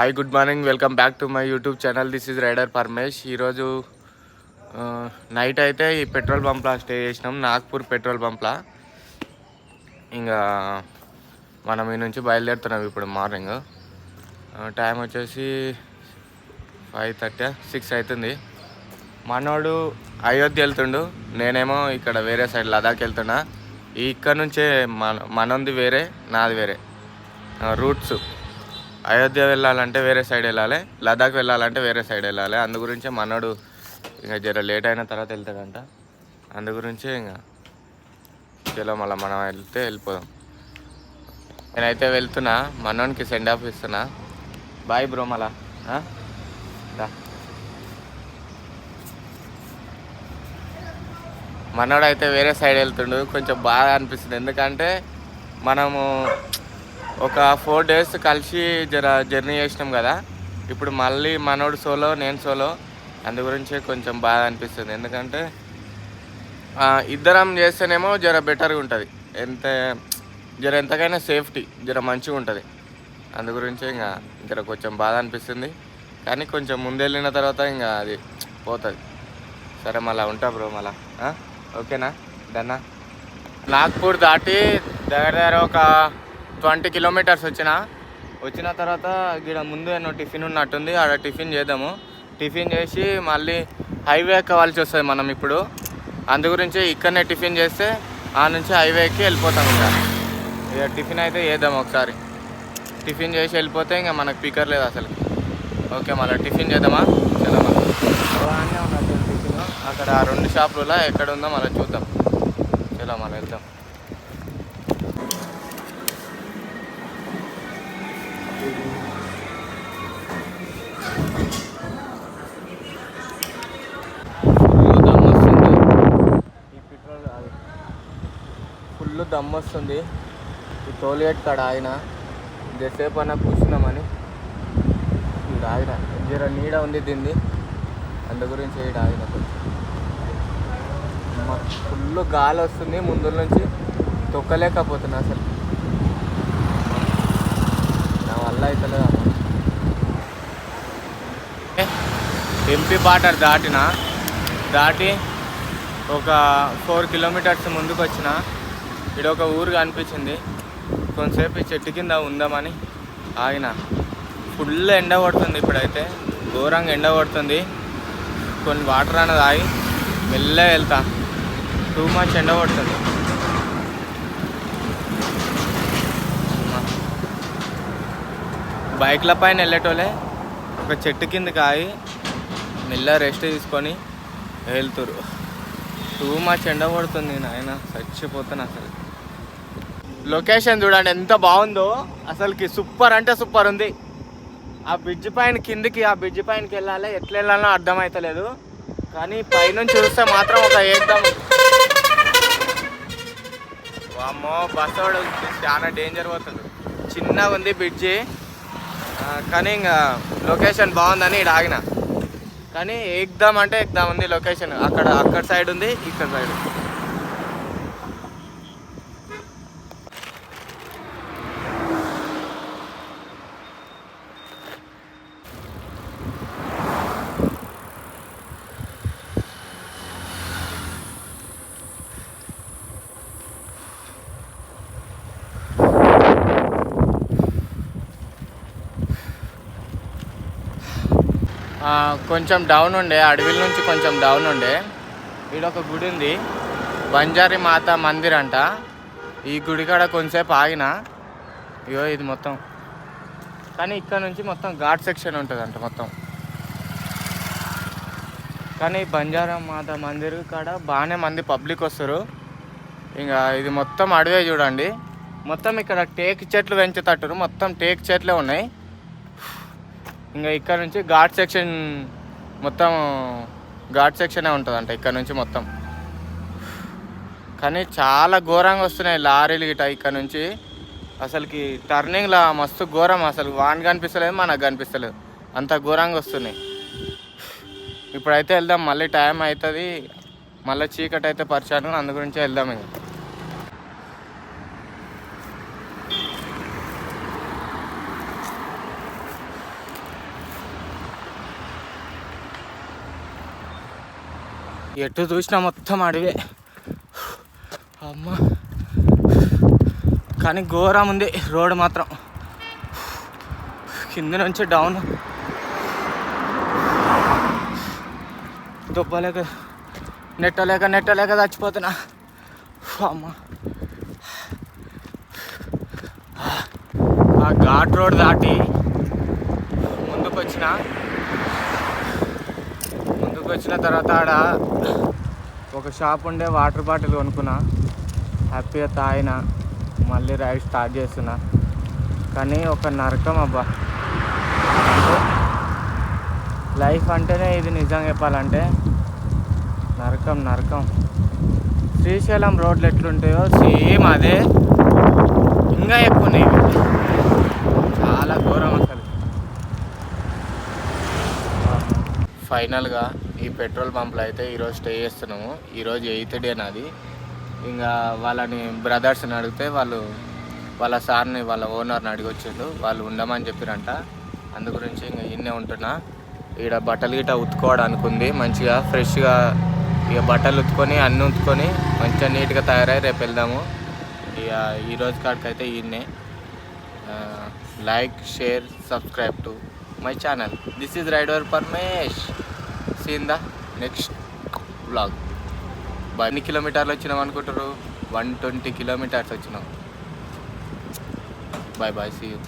Hi, good morning. Welcome back to my YouTube channel. This is rider Paramesh. ఈరోజు night అయితే ఈ petrol బంప్లా stay చేసినాం, Nagpur petrol బంప్లా. ఇంకా మనం ఈ నుంచి బయలుదేరుతున్నాం ఇప్పుడు మార్నింగ్. టైం వచ్చేసి 5:30 6 అవుతుంది. మనోడు అయోధ్య వెళ్తుండు, నేనేమో ఇక్కడ వేరే సైడ్ లదాఖ్ వెళ్తున్నా. ఇక్కడ నుంచే మనది వేరే, నాది వేరే రూట్స్. అయోధ్య వెళ్ళాలంటే వేరే సైడ్ వెళ్ళాలి, లదాఖ్ వెళ్ళాలంటే వేరే సైడ్ వెళ్ళాలి. అందు గురించే మనోడు ఇంకా జర లేట్ అయిన తర్వాత వెళ్తాడంట. అందు గురించే ఇంకా చలో మళ్ళీ మనం వెళ్తే వెళ్ళిపోదాం. నేనైతే వెళ్తున్నా, మనోనికి సెండ్ ఆఫ్ ఇస్తున్నా. Bye bro. మళ్ళా మనోడు అయితే వేరే సైడ్ వెళ్తుండు. కొంచెం బాగా అనిపిస్తుంది, ఎందుకంటే మనము ఒక 4 days కలిసి జర్నీ చేసినాం కదా. ఇప్పుడు మళ్ళీ మనోడు సోలో, నేను సోలో. అందు గురించి కొంచెం బాగా అనిపిస్తుంది, ఎందుకంటే ఇద్దరం చేస్తేనేమో జర బెటర్గా ఉంటుంది. ఎంతకైనా సేఫ్టీ మంచిగా ఉంటుంది. అందు గురించి ఇంకా కొంచెం బాధ అనిపిస్తుంది, కానీ కొంచెం ముందెళ్ళిన తర్వాత ఇంకా అది పోతుంది. సరే మళ్ళీ ఉంటా బ్రో. మళ్ళా ఓకేనా? డన్నా. నాగ్పూర్ దాటి దగ్గర ఒక 20 kilometers వచ్చిన తర్వాత ఇక్కడ ముందు ఏమో టిఫిన్ ఉన్నట్టుంది, ఆడ టిఫిన్ చేద్దాము. టిఫిన్ చేసి మళ్ళీ హైవే ఎక్కవలసి వస్తుంది మనం ఇప్పుడు. అందు గురించి ఇక్కడనే టిఫిన్ చేస్తే ఆ నుంచి హైవే ఎక్కి వెళ్ళిపోతాం. ఇక టిఫిన్ అయితే చేద్దాం ఒకసారి. టిఫిన్ చేసి వెళ్ళిపోతే ఇంకా మనకు స్పీకర్ లేదు అసలు. ఓకే, మళ్ళీ టిఫిన్ చేద్దామా? చాలా బాగానే ఉన్నట్టు టిఫిన్. అక్కడ 2 షాపులలో ఎక్కడ ఉందో మళ్ళీ చూద్దాం. చాలా మళ్ళీ వెళ్దాం. ఫుల్ దమ్ వస్తుంది. ఈ టోల్గేట్ కాడ ఆయన జసేపు అన్న కూర్చున్నామని ఇక్కడ ఆయన జర నీడ ఉంది దీన్ని, అందు గురించి ఇక్కడ ఆయన కొంచెం ఫుల్ గాలి వస్తుంది. ముందు నుంచి తొక్కలేకపోతున్నా అసలు, నా వల్ల అవుతలేదు. ఎంపీ బార్డర్ దాటి ఒక 4 kilometers ముందుకు వచ్చిన. ఇక్కడ ఒక ఊరు కనిపించింది. కొంతసేపు ఈ చెట్టు కింద ఉందామని ఆగిన. ఫుల్ ఎండ పడుతుంది ఇప్పుడైతే, ఘోరంగా ఎండ పడుతుంది. కొన్ని వాటర్ అనేది ఆగి మెల్లగా వెళ్తా. టూ మచ్ ఎండ పడుతుంది. బైక్ల పైన వెళ్ళేటోళ్ళే ఒక చెట్టు కిందకి ఆగి మెల్లగా రెస్ట్ తీసుకొని వెళ్తురు. టూ మచ్ ఎండ పడుతుంది నాయన, చచ్చిపోతాను అసలు. లొకేషన్ చూడండి ఎంత బాగుందో అసలుకి. సూపర్ అంటే సూపర్ ఉంది. ఆ బ్రిడ్జ్ పైన కిందికి, ఆ బ్రిడ్జ్ పైనకి వెళ్ళాలి, ఎట్లా వెళ్ళాలో అర్థమవుతలేదు. కానీ పైనుంచి చూస్తే మాత్రం ఒక ఏకదం. వామ్మో, బస్సు చాలా డేంజర్ పోతుంది. చిన్నగా ఉంది బ్రిడ్జి, కానీ ఇంకా లొకేషన్ బాగుందని ఇక్కడ ఆగిన. కానీ ఏకదం అంటే ఏకదం ఉంది లొకేషన్. అక్కడ సైడ్ ఉంది, ఇక్కడ సైడ్. కొంచెం డౌన్ ఉండే, అడవిల నుంచి కొంచెం డౌన్ ఉండే. ఈడొక గుడి ఉంది, బంజారీ మాత మందిర్ అంట. ఈ గుడి కాడ కొంచెంసేపు ఆగిన. ఇగో ఇది మొత్తం, కానీ ఇక్కడ నుంచి మొత్తం ఘాట్ సెక్షన్ ఉంటుంది అంట మొత్తం. కానీ బంజారా మాత మందిర్ కాడ బాగానే మంది పబ్లిక్ వస్తారు. ఇంకా ఇది మొత్తం అడవే చూడండి. మొత్తం ఇక్కడ టేక్ చెట్లు పెంచుతట్టురు, మొత్తం టేక్ చెట్లే ఉన్నాయి. ఇంకా ఇక్కడ నుంచి ఘాట్ సెక్షన్, మొత్తం ఘాట్ సెక్షనే ఉంటుందంట ఇక్కడ నుంచి మొత్తం. కానీ చాలా ఘోరంగా వస్తున్నాయి లారీలు గిట ఇక్కడ నుంచి. అసలుకి టర్నింగ్లో మస్తు ఘోరం. అసలు వాన్ కనిపిస్తలేదు, మనకు కనిపిస్తలేదు, అంత ఘోరంగా వస్తున్నాయి. ఇప్పుడైతే వెళ్దాం, మళ్ళీ టైం అవుతుంది, మళ్ళీ చీకటి అయితే పరిచాను. అందు గురించి వెళ్దాం. ఇంకా ఎటు చూసినా మొత్తం అడివే. అమ్మ, కానీ ఘోరం ఉంది రోడ్ మాత్రం. కింద నుంచి డౌన్ దుబ్బలేక నెట్టలేక చచ్చిపోతున్నా. అమ్మ, ఆ ఘాట్ రోడ్ దాటి ముందుకు వచ్చిన తర్వాత ఆడ ఒక షాప్ ఉండే వాటర్ బాటిల్ కొనుక్కున్నా. హ్యాపీగా తాగిన, మళ్ళీ రైడ్ స్టార్ట్ చేస్తున్నా. కానీ ఒక నరకం అబ్బా. లైఫ్ అంటేనే ఇది, నిజంగా చెప్పాలంటే నరకం. శ్రీశైలం రోడ్లు ఎట్లుంటాయో సేమ్ అదే, ఇంకా ఎక్కువ ఉన్నాయి. చాలా ఘోరం అసలు. ఫైనల్గా ఈ పెట్రోల్ బంప్లో అయితే ఈరోజు స్టే చేస్తున్నాము. ఈరోజు 8th డే నాది. ఇంకా వాళ్ళని బ్రదర్స్ని అడిగితే వాళ్ళ సార్ని, వాళ్ళ ఓనర్ని అడిగి వచ్చిండు. వాళ్ళు ఉండమని చెప్పారంట. అందు గురించి ఇంకా ఇన్నే ఉంటున్నా. ఇక్కడ బట్టలు గిట్ట ఉతుకోవడానికి ఉంది. మంచిగా ఫ్రెష్గా ఇక బట్టలు ఉతుకొని అన్నీ ఉతుకొని మంచిగా నీట్గా తయారై రేపు వెళ్దాము. ఇక ఈరోజు కాడికైతే ఈయన్నే. Like, share, subscribe to my channel. This is rider Paramesh. See in the next vlog. ఎన్ని కిలోమీటర్లు వచ్చినాం అనుకుంటారు? 120 కిలోమీటర్స్ వచ్చినాం. Bye, see you.